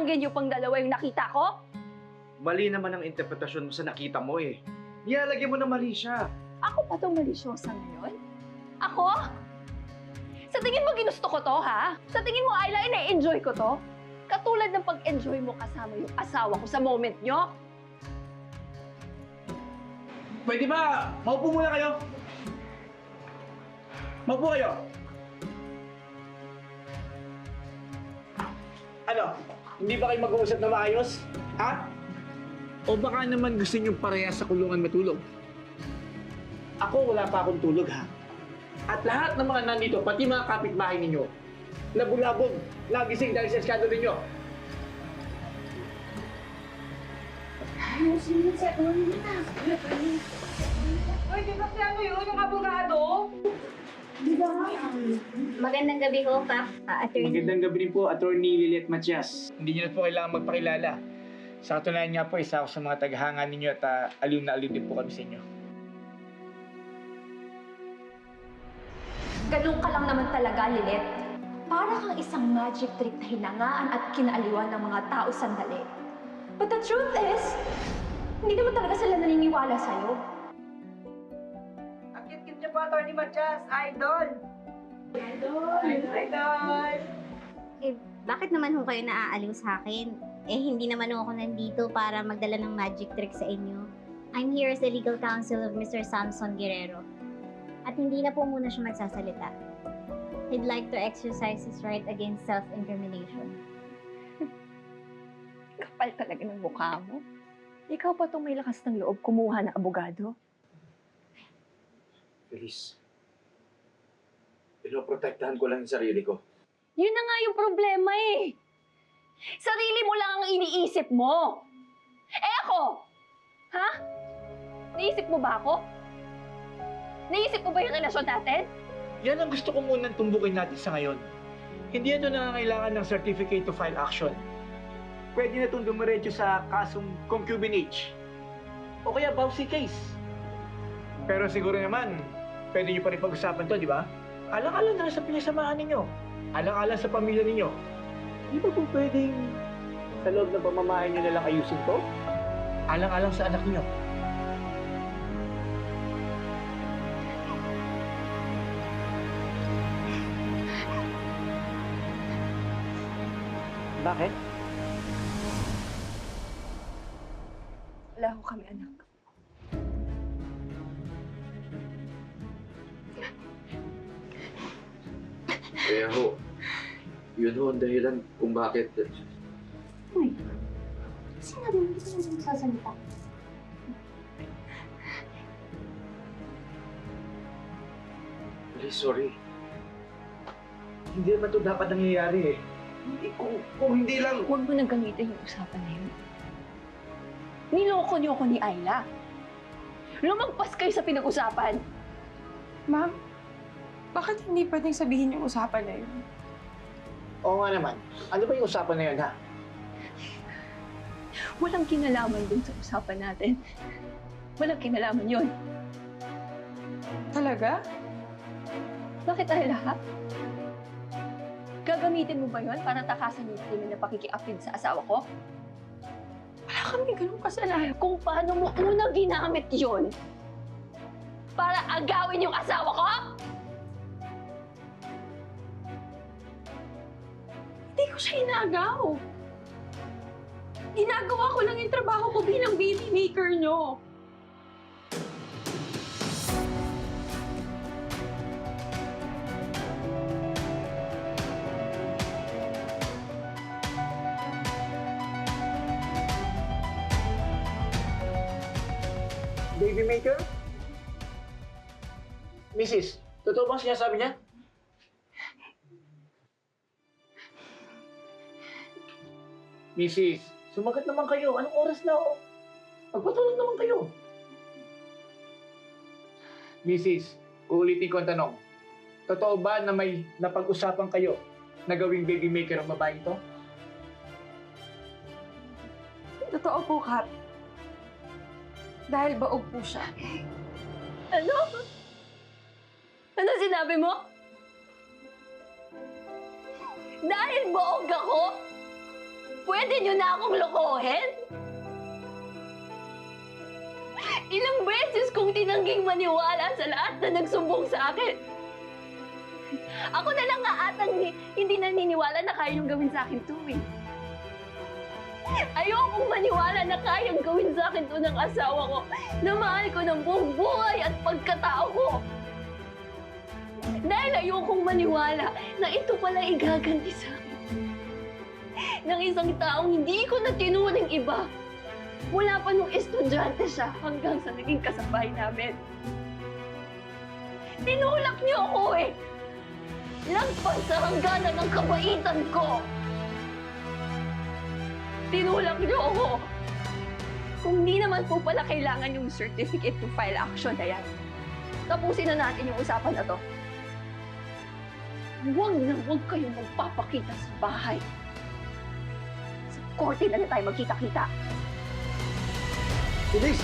Lalagyan niyo pang dalawa yung nakita ko? Mali naman ang interpretasyon mo sa nakita mo eh. Nilalagyan mo na mali siya. Ako pa tong malisyosa ngayon? Ako? Sa tingin mo ginusto ko to, ha? Sa tingin mo, Ayla, ina-enjoy ko to? Katulad ng pag-enjoy mo kasama yung asawa ko sa moment nyo? Pwede ba? Maupo muna kayo. Maupo kayo. Ano? Hindi ba kayo mag-uusap na maayos? Ha? O baka naman gusto niyong parehas sa kulungan matulog? Ako wala pa akong tulog ha. At lahat ng mga nandito, pati mga kapitbahay ninyo, labog-labog, nagising dahil sa eskado ninyo. Uy, di ba ano yun? Yung abogado? Magandang gabi ho, Kap. Attorney. Magandang gabi rin po, Attorney Liliet Matias. Hindi niyo na po kailangan magpakilala. Sa katunayan nga po, isa ako sa mga tagahanga ninyo at aliw na aliw din po kami sa inyo. Ganun ka lang naman talaga, Lilet. Para kang isang magic trick na hinangaan at kinaaliwan ng mga tao sandali. But the truth is, hindi naman talaga sila naniniwala sa'yo. Ang cute-cute niyo po, Atty. Matias. Idol! Idol! Eh, bakit naman ho kayo naaaliw sa akin? Eh, hindi naman ho ako nandito para magdala ng magic trick sa inyo. I'm here as the legal counsel of Mr. Samson Guerrero. At hindi na po muna siya magsasalita. He'd like to exercise his right against self-incrimination. Kapal talaga ng mukha mo. Ikaw pa itong may lakas ng loob kumuha ng abogado. Feliz, pinoprotektahan ko lang yung sarili ko. Yun na nga yung problema eh. Sarili mo lang ang iniisip mo. Eh ako? Ha? Naisip mo ba ako? Naisip mo ba yung relasyon natin? Yan ang gusto ko munang tumbukin natin sa ngayon. Hindi ito nangangailangan ng certificate to file action. Pwede na itong dumiretso sa kasong concubinage. O kaya Bausi case. Pero siguro naman, pwede nyo pa rin pag-usapan to, di ba? Alang-alang na sa pinasamahan ninyo. Alang-alang sa pamilya ninyo. Di ba po pwedeng sa loob ng pamamahay nyo nalang ayusin to? Alang-alang sa anak niyo. Bakit? Wala ko kami, anak. Kaya ho, yun ho ang dahilan kung bakit. Uy, sinabi mo hindi ka naman magsasalita. Please, sorry. Hindi naman ito dapat nangyayari eh. Hindi, kung hindi lang... Huwag mo nang gamitin yung usapan na yun. Niloko niyo ako ni Ayla. Lumagpas kayo sa pinag-usapan. Ma'am, bakit hindi pwedeng sabihin yung usapan na yun? Oo nga naman. Ano ba yung usapan na yun, ha? Walang kinalaman dun sa usapan natin. Walang kinalaman yun. Talaga? Bakit Ayla, ha? Gagamitin mo ba yun para takasan yung krimen na pakikiapid sa asawa ko? Wala kami ganung kasalanan. Kung paano mo unang ginamit yun para agawin yung asawa ko? Hindi ko siya inagaw. Ginagawa ko lang yung trabaho ko bilang baby maker nyo. Baby maker? Mrs., totoo bang sinasabi niya? Mrs., sumagot naman kayo. Anong oras na oh? Magpatulog naman kayo. Mrs., uulitin ko ang tanong. Totoo ba na may napag-usapan kayo na gawing baby maker ang babaeng to? Totoo po, Kap. Dahil baog po siya. Ano? Ano sinabi mo? Dahil buog ako? Pwede niyo na akong lokohin? Ilang beses kong tinangging maniwala sa lahat na nagsumbong sa akin. Ako na lang nga atang hindi naniniwala na kaya niyong gawin sa akin to eh. Ayokong maniwala na kayang gawin sa akin to ng asawa ko na mahal ko ng buong buhay at pagkatao ko. Dahil ayokong maniwala na ito pala igaganti sa akin ng isang taong hindi ko na tinuring iba. Mula pa nung estudyante siya hanggang sa naging kasabay namin. Tinulak niyo ako eh! Lagpas sa hangganan ng kabaitan ko! Tinulak niyo ako! Kung di naman po pala kailangan yung certificate to file action na yan, tapusin na natin yung usapan na to. Huwag na huwag kayong magpapakita sa bahay. Sa korte na tayo magkita-kita. Bilis!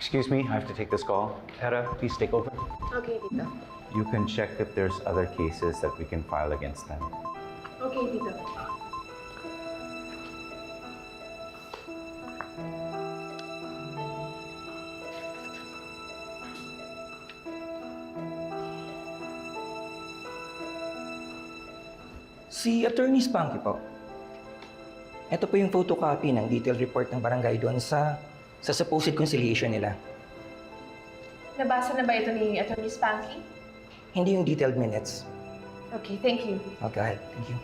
Excuse me, I have to take this call. Hera, please take over. Okay, Tito. You can check if there's other cases that we can file against them. Okay, Tito. Si Attorney Spunky po. Ito po yung photocopy ng detailed report ng barangay doon sa supposed conciliation nila. Nabasa na ba ito ni Attorney Spanky? Hindi yung detailed minutes. Okay, thank you. Oh, go ahead. Thank you.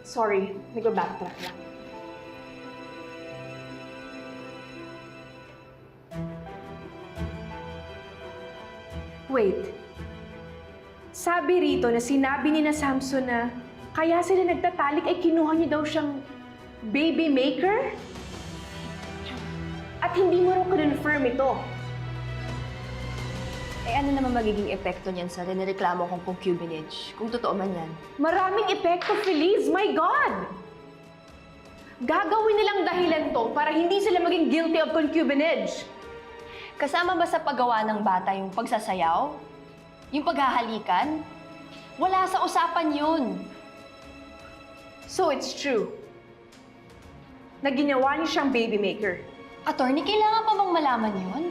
Sorry, nag-backtrack lang. Wait. Sabi rito na sinabi ni na Samson na kaya sila nagtatalik ay kinuha niyo daw siyang baby maker? At hindi mo raw confirm ito. Eh ano naman magiging epekto niyan sa rinireklamo kong concubinage? Kung totoo man yan. Maraming epekto, Feliz! My God! Gagawin nilang dahilan to para hindi sila maging guilty of concubinage. Kasama ba sa paggawa ng bata yung pagsasayaw? Yung paghahalikan? Wala sa usapan yun. So it's true na ginawa niyo siyang baby maker. Attorney, kailangan pa bang malaman yun?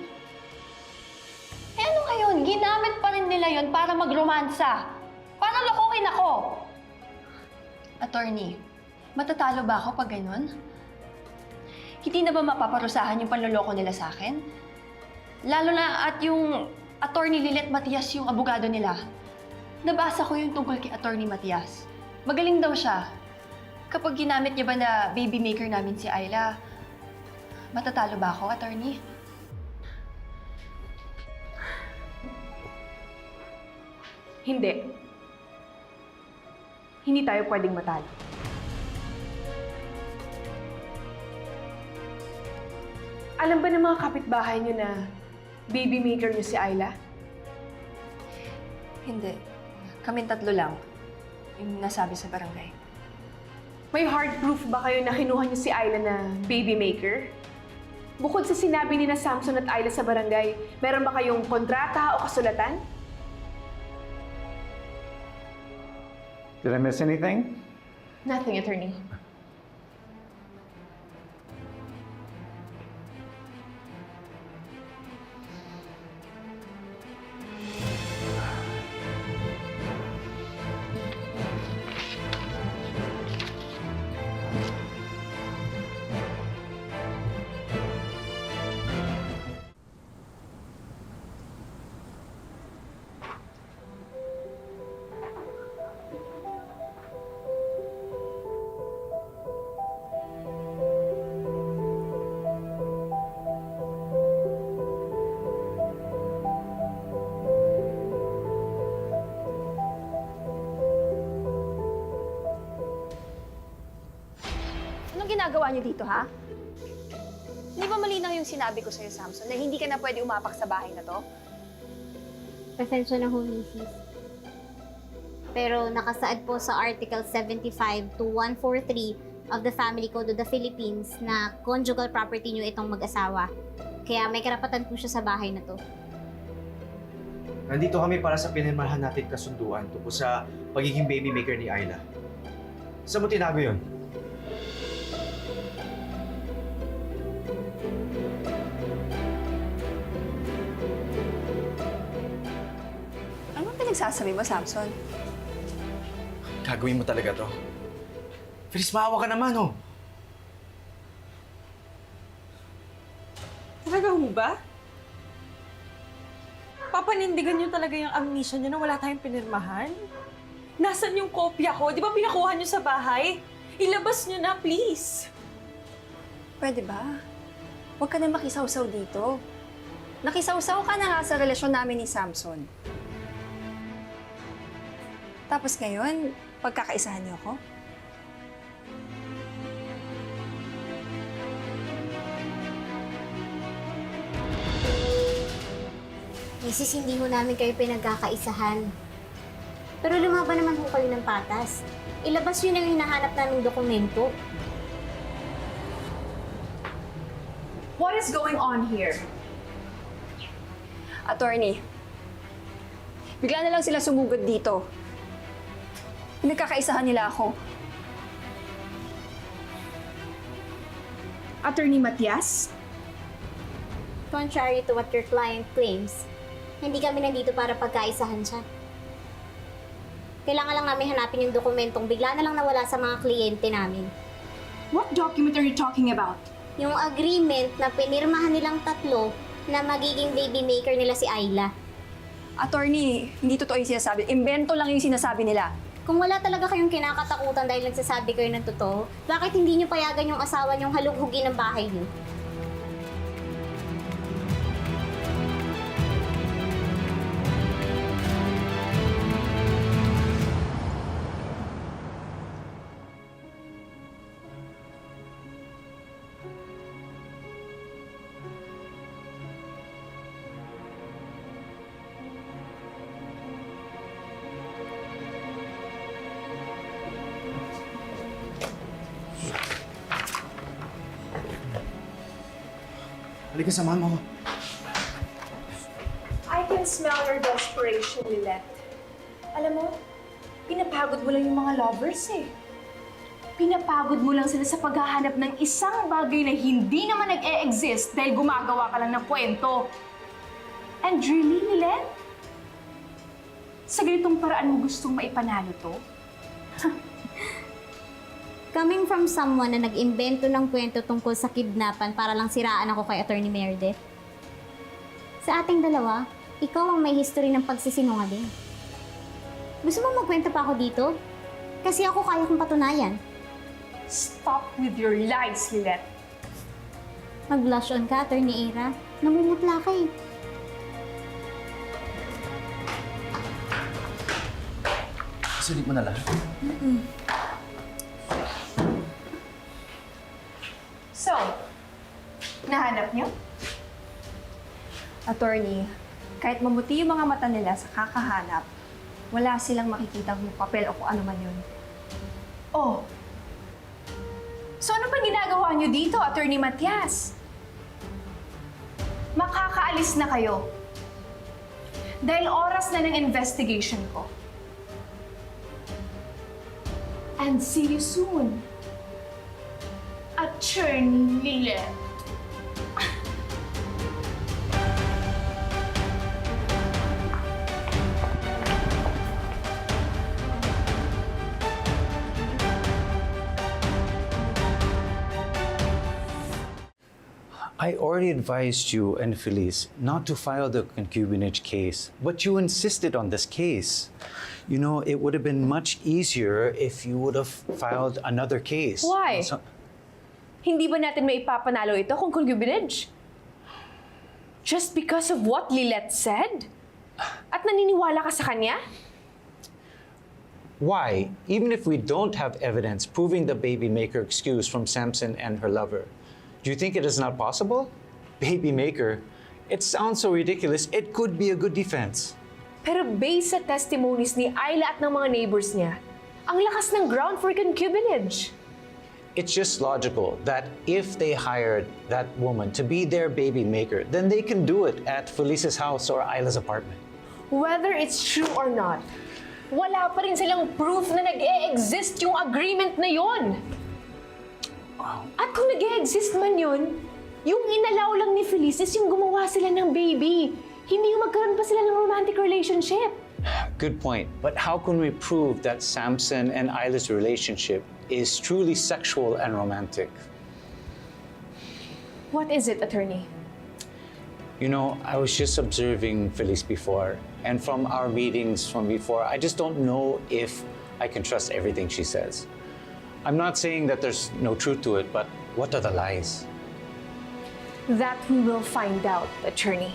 Eh ano ngayon? Ginamit pa rin nila yun para magromansa. Para lokohin ako. Attorney, matatalo ba ako pag ganun? Hindi na ba mapaparusahan yung panloloko nila sa akin? Lalo na at yung Attorney Lilet Matias yung abogado nila. Nabasa ko yung tungkol kay Attorney Matias. Magaling daw siya. Kapag ginamit niya ba na baby maker namin si Ayla, matatalo ba ako, Attorney? Hindi. Hindi tayo pwedeng matalo. Alam ba ng mga kapitbahay niyo na baby maker niyo si Ayla? Hindi. Kaming tatlo lang. Yung nasabi sa barangay. May hard proof ba kayo na kinuha niyo si Ayla na baby maker? Bukod sa sinabi ni na Samson at Ayla sa barangay, meron ba kayong kontrata o kasulatan? Did I miss anything? Nothing, attorney. Anong ginagawa niyo dito, ha? Di ba malinaw yung sinabi ko sa'yo, Samson, na hindi ka na pwede umapak sa bahay na to? Pasensya na ho, Mrs. Pero nakasaad po sa Article 75 to 143 of the Family Code of the Philippines na conjugal property nyo itong mag-asawa. Kaya may karapatan po siya sa bahay na to. Nandito kami para sa pinirmahan natin kasunduan tungkol sa pagiging baby maker ni Ayla. Saan mo tinago yun? Anong pinagsasabi mo, Samson? Gagawin mo talaga to. Feliz, maawa ka naman, oh. Talaga ho ba? Papanindigan niyo talaga yung amnesia niyo na wala tayong pinirmahan? Nasaan yung kopya ko? Di ba pinakuha niyo sa bahay? Ilabas niyo na, please! Pwede ba? Huwag ka na makisawsaw dito. Nakisawsaw ka na nga sa relasyon namin ni Samson. Tapos ngayon, pagkakaisahan niyo ako? Mrs., hindi ho namin kayo pinagkakaisahan. Pero lumaban naman ho kayo ng patas. Ilabas yun ang hinahanap naming dokumento. What is going on here? Attorney, bigla na lang sila sumugod dito. Pinagkakaisahan nila ako. Attorney Matias? Contrary to what your client claims, hindi kami nandito para pagkaisahan siya. Kailangan lang namin hanapin yung dokumentong bigla na lang nawala sa mga kliyente namin. What document are you talking about? Yung agreement na pinirmahan nilang tatlo na magiging baby maker nila si Ayla. Attorney, hindi totoo yung sinasabi. Imbento lang yung sinasabi nila. Kung wala talaga kayong kinakatakutan dahil nagsasabi kayo ng totoo, bakit hindi niyo payagan yung asawa niyong halughugin ng bahay niyo? Halika, samahan mo ako. I can smell your desperation, Lilette. Alam mo, pinapagod mo lang yung mga lovers eh. Pinapagod mo lang sila sa paghahanap ng isang bagay na hindi naman nag-e-exist dahil gumagawa ka lang ng kwento. And really, Lilette? Sa ganitong paraan mo gustong maipanalo to? Coming from someone na nag-imbento ng kwento tungkol sa kidnapan para lang siraan ako kay Attorney Meredith. Sa ating dalawa, ikaw ang may history ng pagsisinungaling. Gusto mo magkwento pa ako dito? Kasi ako kaya kong patunayan. Stop with your lies, Lilette. Mag-blush on ka, Attorney Era. Namumutla ka eh. Sulit mo na lahat. So, nahanap niyo? Attorney, kahit mabuti yung mga mata nila sa kakahanap, wala silang makikitang papel o kung ano man yun. Oh. So ano pa ginagawa niyo dito, Attorney Matias? Makakaalis na kayo. Dahil oras na ng investigation ko. And see you soon. Attorney Lilette. I already advised you and Felice not to file the concubinage case, but you insisted on this case. You know, it would have been much easier if you would have filed another case. Why? So- Hindi ba natin may ipapanalo ito kung concubinage? Just because of what Lilette said? At naniniwala ka sa kanya? Why? Even if we don't have evidence proving the baby maker excuse from Samson and her lover, Do you think it is not possible? Baby maker. It sounds so ridiculous. It could be a good defense. Pero based sa testimonies ni Ayla at ng mga neighbors niya, ang lakas ng ground for concubinage. It's just logical that if they hired that woman to be their baby maker, then they can do it at Felice's house or Isla's apartment. Whether it's true or not, wala pa rin silang proof na nag-e-exist yung agreement na yun. At kung nag-e-exist man yun, yung inalaw lang ni Felice is yung gumawa sila ng baby. Hindi yung magkaroon pa sila ng romantic relationship. Good point. But how can we prove that Samson and Isla's relationship is truly sexual and romantic? What is it, attorney? You know, I was just observing Felice before, and from our meetings from before, I just don't know if I can trust everything she says. I'm not saying that there's no truth to it, but what are the lies? That we will find out, attorney.